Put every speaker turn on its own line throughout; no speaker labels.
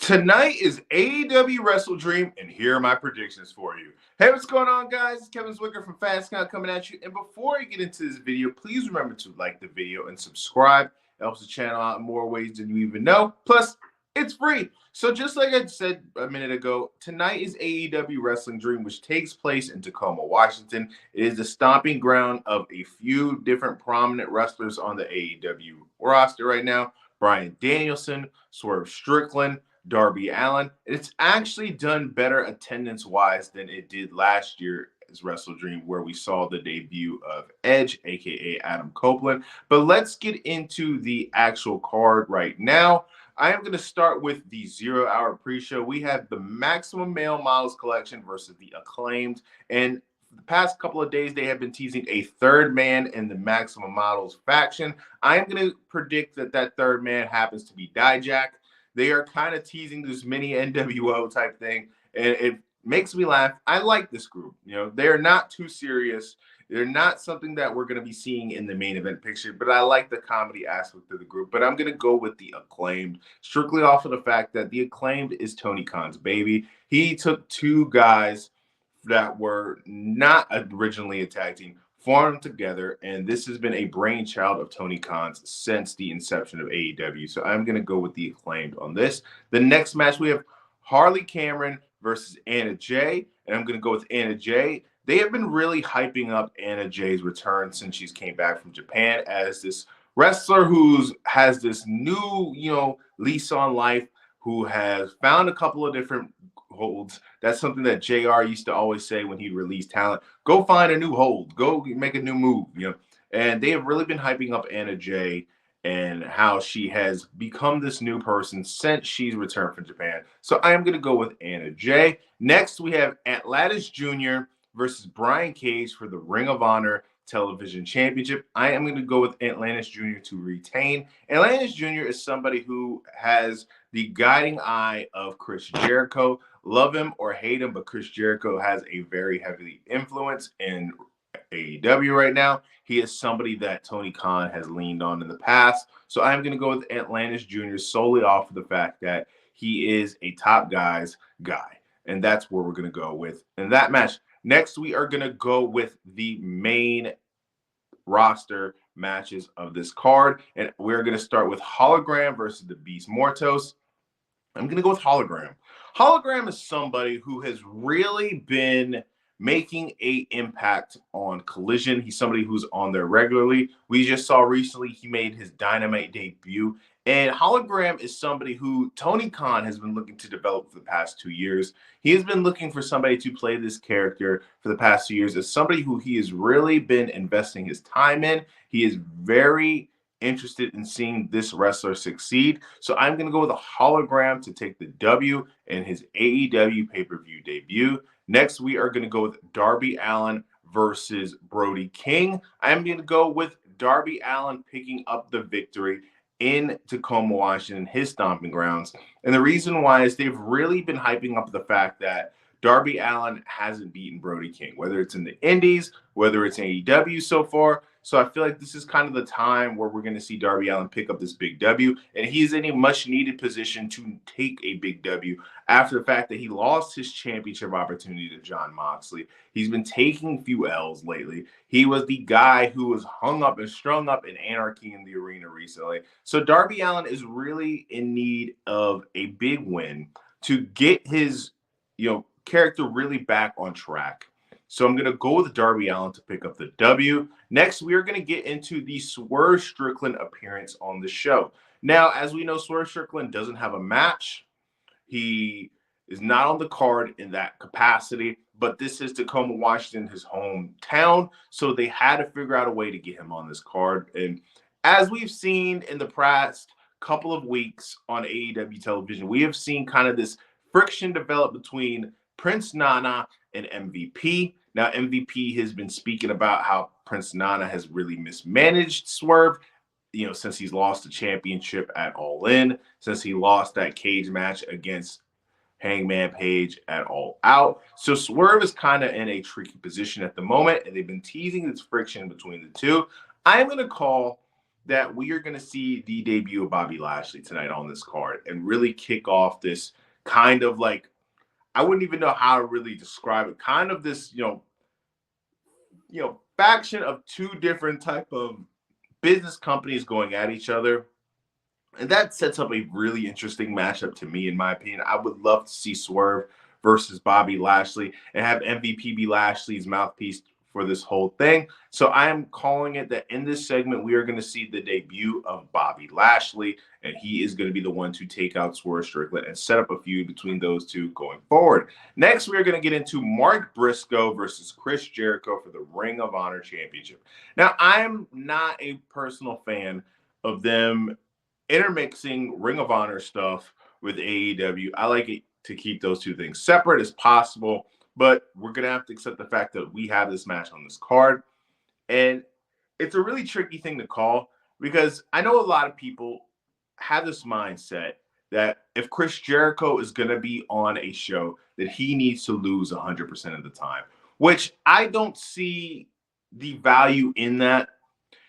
Tonight is AEW WrestleDream, and here are my predictions for you. Hey, what's going on, guys? It's Kevin Zwicker from Fast Count coming at you. And before I get into this video, please remember to like the video and subscribe. It helps the channel out in more ways than you even know. Plus, it's free. So just like I said a minute ago, tonight is AEW Wrestling Dream, which takes place in Tacoma, Washington. It is the stomping ground of a few different prominent wrestlers on the AEW roster right now. Bryan Danielson, Swerve Strickland, Darby Allin. It's actually done better attendance-wise than it did last year as WrestleDream, where we saw the debut of Edge, aka Adam Copeland. But let's get into the actual card right now. I am going to start with the 0-hour pre-show. We have the Maximum Male Models Collection versus the Acclaimed. And the past couple of days, they have been teasing a third man in the Maximum Models faction. I am going to predict that that third man happens to be Dijak. They are kind of teasing this mini NWO type thing, and it makes me laugh. I like this group. You know, they're not too serious. They're not something that we're going to be seeing in the main event picture, but I like the comedy aspect of the group. But I'm going to go with the Acclaimed, strictly off of the fact that the Acclaimed is Tony Khan's baby. He took two guys that were not originally a tag team, formed together, and this has been a brainchild of Tony Khan's since the inception of AEW. So I'm going to go with the Acclaimed on this. The next match, we have Harley Cameron versus Anna Jay, and I'm going to go with Anna Jay. They have been really hyping up Anna Jay's return since she's came back from Japan as this wrestler who has this new, lease on life, who has found a couple of different holds. That's something that JR used to always say when he released talent. Go find a new hold. Go make a new move, And they have really been hyping up Anna Jay and how she has become this new person since she's returned from Japan. So I am going to go with Anna Jay. Next, we have Atlantis Jr. versus Brian Cage for the Ring of Honor Television Championship. I am going to go with Atlantis Jr. to retain. Atlantis Jr. is somebody who has the guiding eye of Chris Jericho. Love him or hate him, but Chris Jericho has a very heavy influence in AEW right now. He is somebody that Tony Khan has leaned on in the past. So I'm going to go with Atlantis Jr. solely off of the fact that he is a top guy's guy. And that's where we're going to go with in that match. Next, we are going to go with the main roster matches of this card. And we're going to start with Hologram versus the Beast Mortos. I'm going to go with Hologram. Hologram is somebody who has really been making an impact on Collision. He's somebody who's on there regularly. We just saw recently he made his Dynamite debut. And Hologram is somebody who Tony Khan has been looking to develop for the past 2 years. He has been looking for somebody to play this character for the past 2 years as somebody who he has really been investing his time in. He is very interested in seeing this wrestler succeed. So I'm going to go with a Hologram to take the W in his AEW pay-per-view debut. Next, we are going to go with Darby Allin versus Brody King. I'm going to go with Darby Allin picking up the victory in Tacoma, Washington, his stomping grounds. And the reason why is they've really been hyping up the fact that Darby Allin hasn't beaten Brody King, whether it's in the Indies, whether it's AEW so far. So I feel like this is kind of the time where we're going to see Darby Allin pick up this big W, and he's in a much-needed position to take a big W after the fact that he lost his championship opportunity to Jon Moxley. He's been taking a few L's lately. He was the guy who was hung up and strung up in Anarchy in the Arena recently. So Darby Allin is really in need of a big win to get his, character really back on track. So I'm going to go with Darby Allin to pick up the W. Next, we are going to get into the Swerve Strickland appearance on the show. Now, as we know, Swerve Strickland doesn't have a match. He is not on the card in that capacity, but this is Tacoma, Washington, his hometown. So they had to figure out a way to get him on this card. And as we've seen in the past couple of weeks on AEW television, we have seen kind of this friction develop between Prince Nana and MVP. Now, MVP has been speaking about how Prince Nana has really mismanaged Swerve, since he's lost the championship at All In, since he lost that cage match against Hangman Page at All Out. So Swerve is kind of in a tricky position at the moment, and they've been teasing this friction between the two. I'm going to call that we are going to see the debut of Bobby Lashley tonight on this card and really kick off this kind of like, I wouldn't even know how to really describe it. Kind of this, faction of two different type of business companies going at each other. And that sets up a really interesting matchup to me, in my opinion. I would love to see Swerve versus Bobby Lashley and have MVP be Lashley's mouthpiece for this whole thing. So I am calling it that in this segment, we are going to see the debut of Bobby Lashley, and he is going to be the one to take out Swerve Strickland and set up a feud between those two going forward. Next, we are going to get into Mark Briscoe versus Chris Jericho for the Ring of Honor Championship. Now, I'm not a personal fan of them intermixing Ring of Honor stuff with AEW. I like it to keep those two things separate as possible, but we're going to have to accept the fact that we have this match on this card. And it's a really tricky thing to call because I know a lot of people have this mindset that if Chris Jericho is going to be on a show, that he needs to lose 100% of the time, which I don't see the value in that.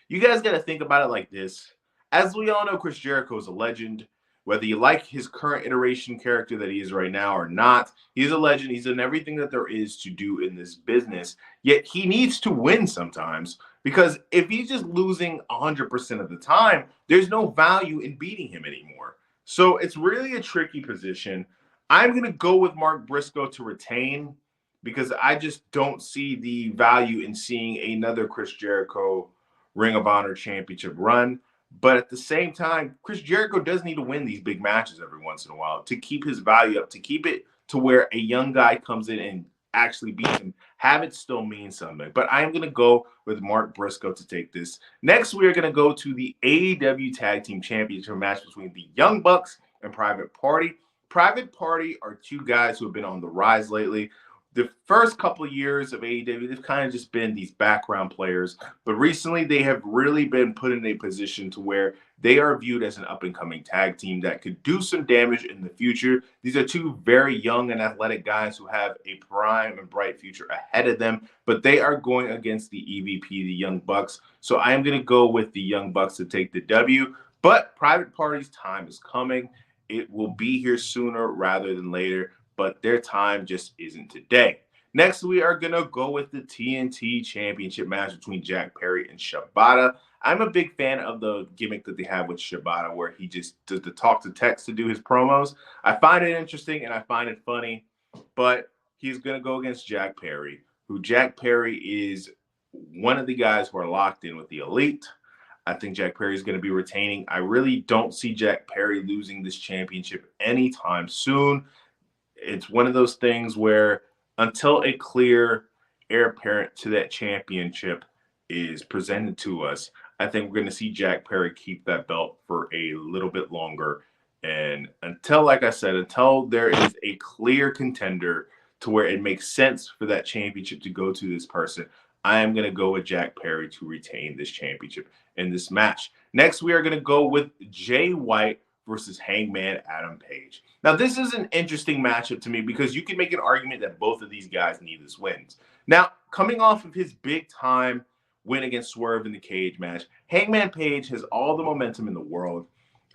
You guys got to think about it like this. As we all know, Chris Jericho is a legend. Whether you like his current iteration character that he is right now or not, he's a legend. He's done everything that there is to do in this business. Yet he needs to win sometimes because if he's just losing 100% of the time, there's no value in beating him anymore. So it's really a tricky position. I'm going to go with Mark Briscoe to retain because I just don't see the value in seeing another Chris Jericho Ring of Honor Championship run. But at the same time, Chris Jericho does need to win these big matches every once in a while to keep his value up, to keep it to where a young guy comes in and actually beats him, have it still mean something. But I am going to go with Mark Briscoe to take this. Next, we are going to go to the AEW Tag Team Championship match between the Young Bucks and Private Party. Private Party are two guys who have been on the rise lately. The first couple of years of AEW, they've kind of just been these background players. But recently, they have really been put in a position to where they are viewed as an up-and-coming tag team that could do some damage in the future. These are two very young and athletic guys who have a prime and bright future ahead of them. But they are going against the EVP, the Young Bucks. So I am going to go with the Young Bucks to take the W. But Private Party's time is coming. It will be here sooner rather than later. But their time just isn't today. Next, we are going to go with the TNT Championship match between Jack Perry and Shibata. I'm a big fan of the gimmick that they have with Shibata where he just does the talk to text to do his promos. I find it interesting and I find it funny, but he's going to go against Jack Perry, who Jack Perry is one of the guys who are locked in with the Elite. I think Jack Perry is going to be retaining. I really don't see Jack Perry losing this championship anytime soon. It's one of those things where until a clear heir apparent to that championship is presented to us, I think we're going to see Jack Perry keep that belt for a little bit longer. And until, like I said, until there is a clear contender to where it makes sense for that championship to go to this person, I am going to go with Jack Perry to retain this championship in this match. Next, we are going to go with Jay White versus Hangman Adam Page. Now, this is an interesting matchup to me because you can make an argument that both of these guys need this wins. Now, coming off of his big-time win against Swerve in the cage match, Hangman Page has all the momentum in the world.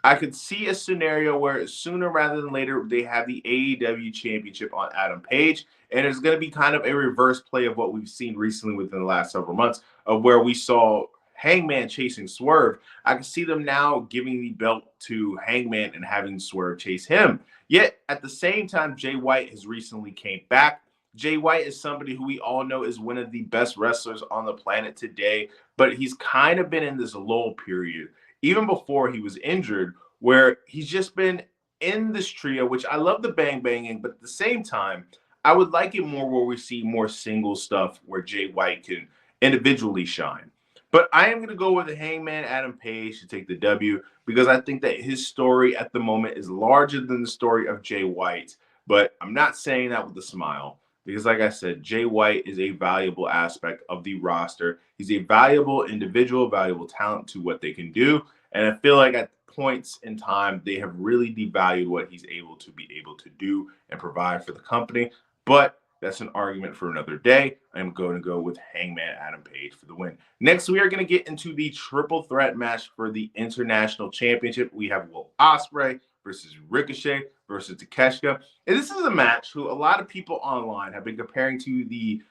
I could see a scenario where sooner rather than later, they have the AEW Championship on Adam Page, and it's going to be kind of a reverse play of what we've seen recently within the last several months of where we saw Hangman chasing Swerve. I can see them now giving the belt to Hangman and having Swerve chase him. Yet, at the same time, Jay White has recently came back. Jay White is somebody who we all know is one of the best wrestlers on the planet today, but he's kind of been in this lull period, even before he was injured, where he's just been in this trio, which I love the bang banging, but at the same time, I would like it more where we see more single stuff where Jay White can individually shine. But I am going to go with the Hangman Adam Page to take the W because I think that his story at the moment is larger than the story of Jay White. But I'm not saying that with a smile because, like I said, Jay White is a valuable aspect of the roster. He's a valuable individual, valuable talent to what they can do. And I feel like at points in time, they have really devalued what he's able to do and provide for the company. But That's an argument for another day. I'm going to go with Hangman Adam Page for the win. Next, we are going to get into the triple threat match for the International Championship. We have Will Ospreay versus Ricochet versus Takeshita. And this is a match who a lot of people online have been comparing to the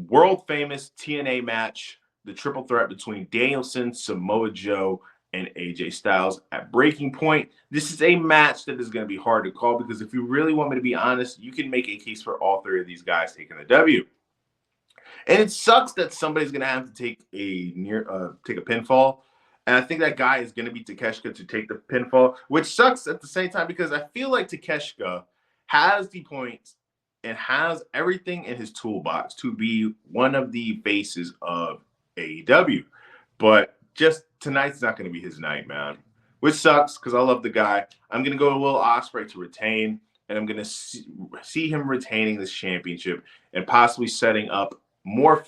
world famous TNA match, the triple threat between Danielson, Samoa Joe, and AJ Styles at Breaking Point. This is a match that is going to be hard to call because if you really want me to be honest, you can make a case for all three of these guys taking the W. And it sucks that somebody's going to have to take a pinfall. And I think that guy is going to be Takeshita to take the pinfall, which sucks at the same time because I feel like Takeshita has the points and has everything in his toolbox to be one of the faces of AEW. But just tonight's not going to be his night, man. Which sucks because I love the guy. I'm going to go to Will Ospreay to retain, and I'm going to see him retaining this championship and possibly setting up more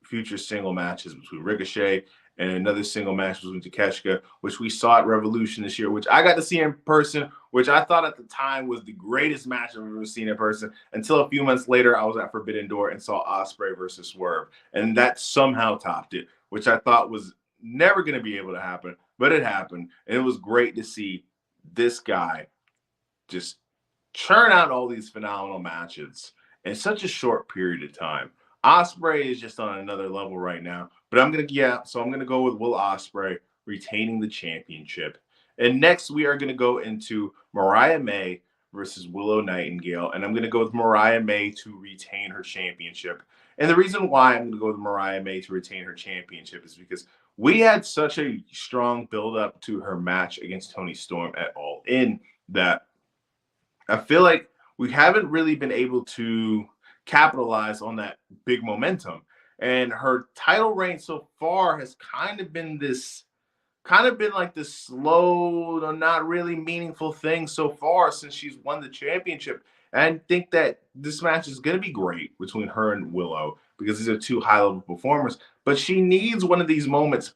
future single matches between Ricochet and another single match between Takeshita, which we saw at Revolution this year, which I got to see in person, which I thought at the time was the greatest match I've ever seen in person, until a few months later I was at Forbidden Door and saw Ospreay versus Swerve, and that somehow topped it, which I thought was never going to be able to happen, but it happened, and it was great to see this guy just churn out all these phenomenal matches in such a short period of time. Ospreay is just on another level right now, but I'm going to go with Will Ospreay retaining the championship. And next we are going to go into Mariah May versus Willow Nightingale, and I'm going to go with Mariah May to retain her championship. And the reason why I'm going to go with Mariah May to retain her championship is because we had such a strong build-up to her match against Toni Storm at All In that I feel like we haven't really been able to capitalize on that big momentum. And her title reign so far has kind of been like this slow, not really meaningful thing so far since she's won the championship. And I think that this match is going to be great between her and Willow because these are two high-level performers. But she needs one of these moments,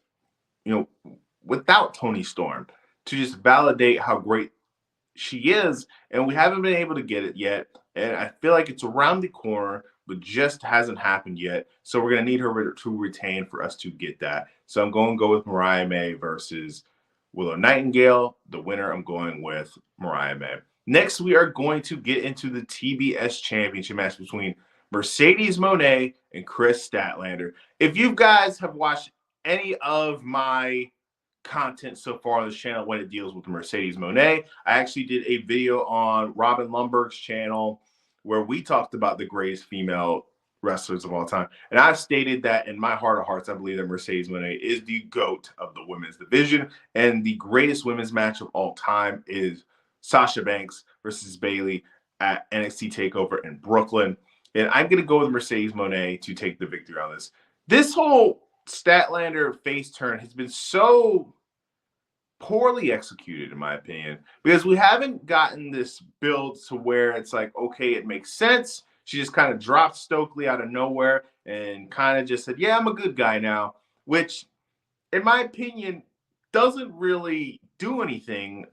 without Toni Storm to just validate how great she is. And we haven't been able to get it yet. And I feel like it's around the corner, but just hasn't happened yet. So we're going to need her to retain for us to get that. So I'm going to go with Mariah May versus Willow Nightingale. The winner, I'm going with Mariah May. Next, we are going to get into the TBS Championship match between Mercedes Moné and Chris Statlander. If you guys have watched any of my content so far on this channel when it deals with Mercedes Moné, I actually did a video on Robin Lundberg's channel where we talked about the greatest female wrestlers of all time. And I've stated that in my heart of hearts, I believe that Mercedes Moné is the GOAT of the women's division. And the greatest women's match of all time is Sasha Banks versus Bayley at NXT TakeOver in Brooklyn. And I'm going to go with Mercedes Moné to take the victory on this. This whole Statlander face turn has been so poorly executed, in my opinion, because we haven't gotten this build to where it's like, okay, it makes sense. She just kind of dropped Stokely out of nowhere and kind of just said, yeah, I'm a good guy now, which, in my opinion, doesn't really do anything.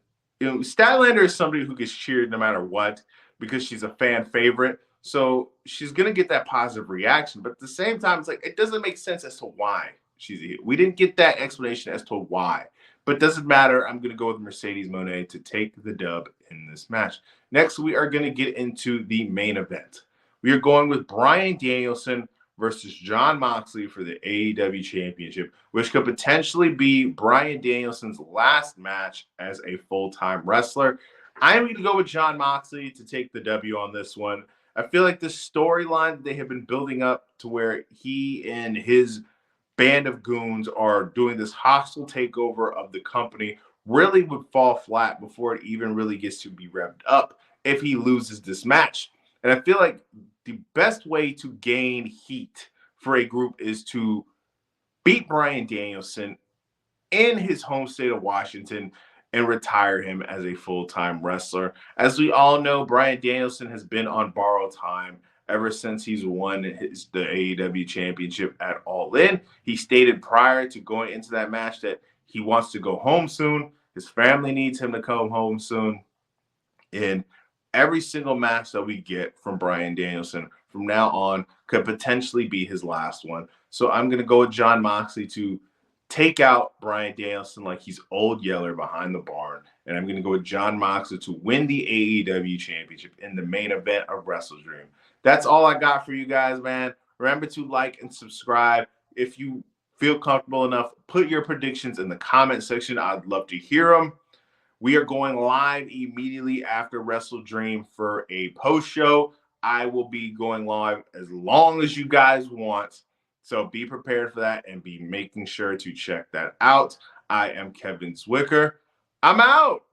Statlander is somebody who gets cheered no matter what because she's a fan favorite. So she's going to get that positive reaction. But at the same time, it's like, it doesn't make sense as to why she's here. We didn't get that explanation as to why. But doesn't matter. I'm going to go with Mercedes Moné to take the dub in this match. Next, we are going to get into the main event. We are going with Bryan Danielson versus Jon Moxley for the AEW Championship, which could potentially be Bryan Danielson's last match as a full-time wrestler. I'm going to go with Jon Moxley to take the W on this one. I feel like the storyline that they have been building up to where he and his band of goons are doing this hostile takeover of the company really would fall flat before it even really gets to be revved up if he loses this match. And I feel like the best way to gain heat for a group is to beat Bryan Danielson in his home state of Washington and retire him as a full-time wrestler. As we all know, Bryan Danielson has been on borrowed time ever since he's won the AEW Championship at All In. He stated prior to going into that match that he wants to go home soon. His family needs him to come home soon. And every single match that we get from Bryan Danielson from now on could potentially be his last one. So I'm going to go with Jon Moxley to take out Bryan Danielson like he's old Yeller behind the barn. And I'm going to go with Jon Moxley to win the AEW championship in the main event of WrestleDream. That's all I got for you guys, man. Remember to like and subscribe. If you feel comfortable enough, put your predictions in the comment section. I'd love to hear them. We are going live immediately after WrestleDream for a post show. I will be going live as long as you guys want. So be prepared for that and be making sure to check that out. I am Kevin Zwicker. I'm out.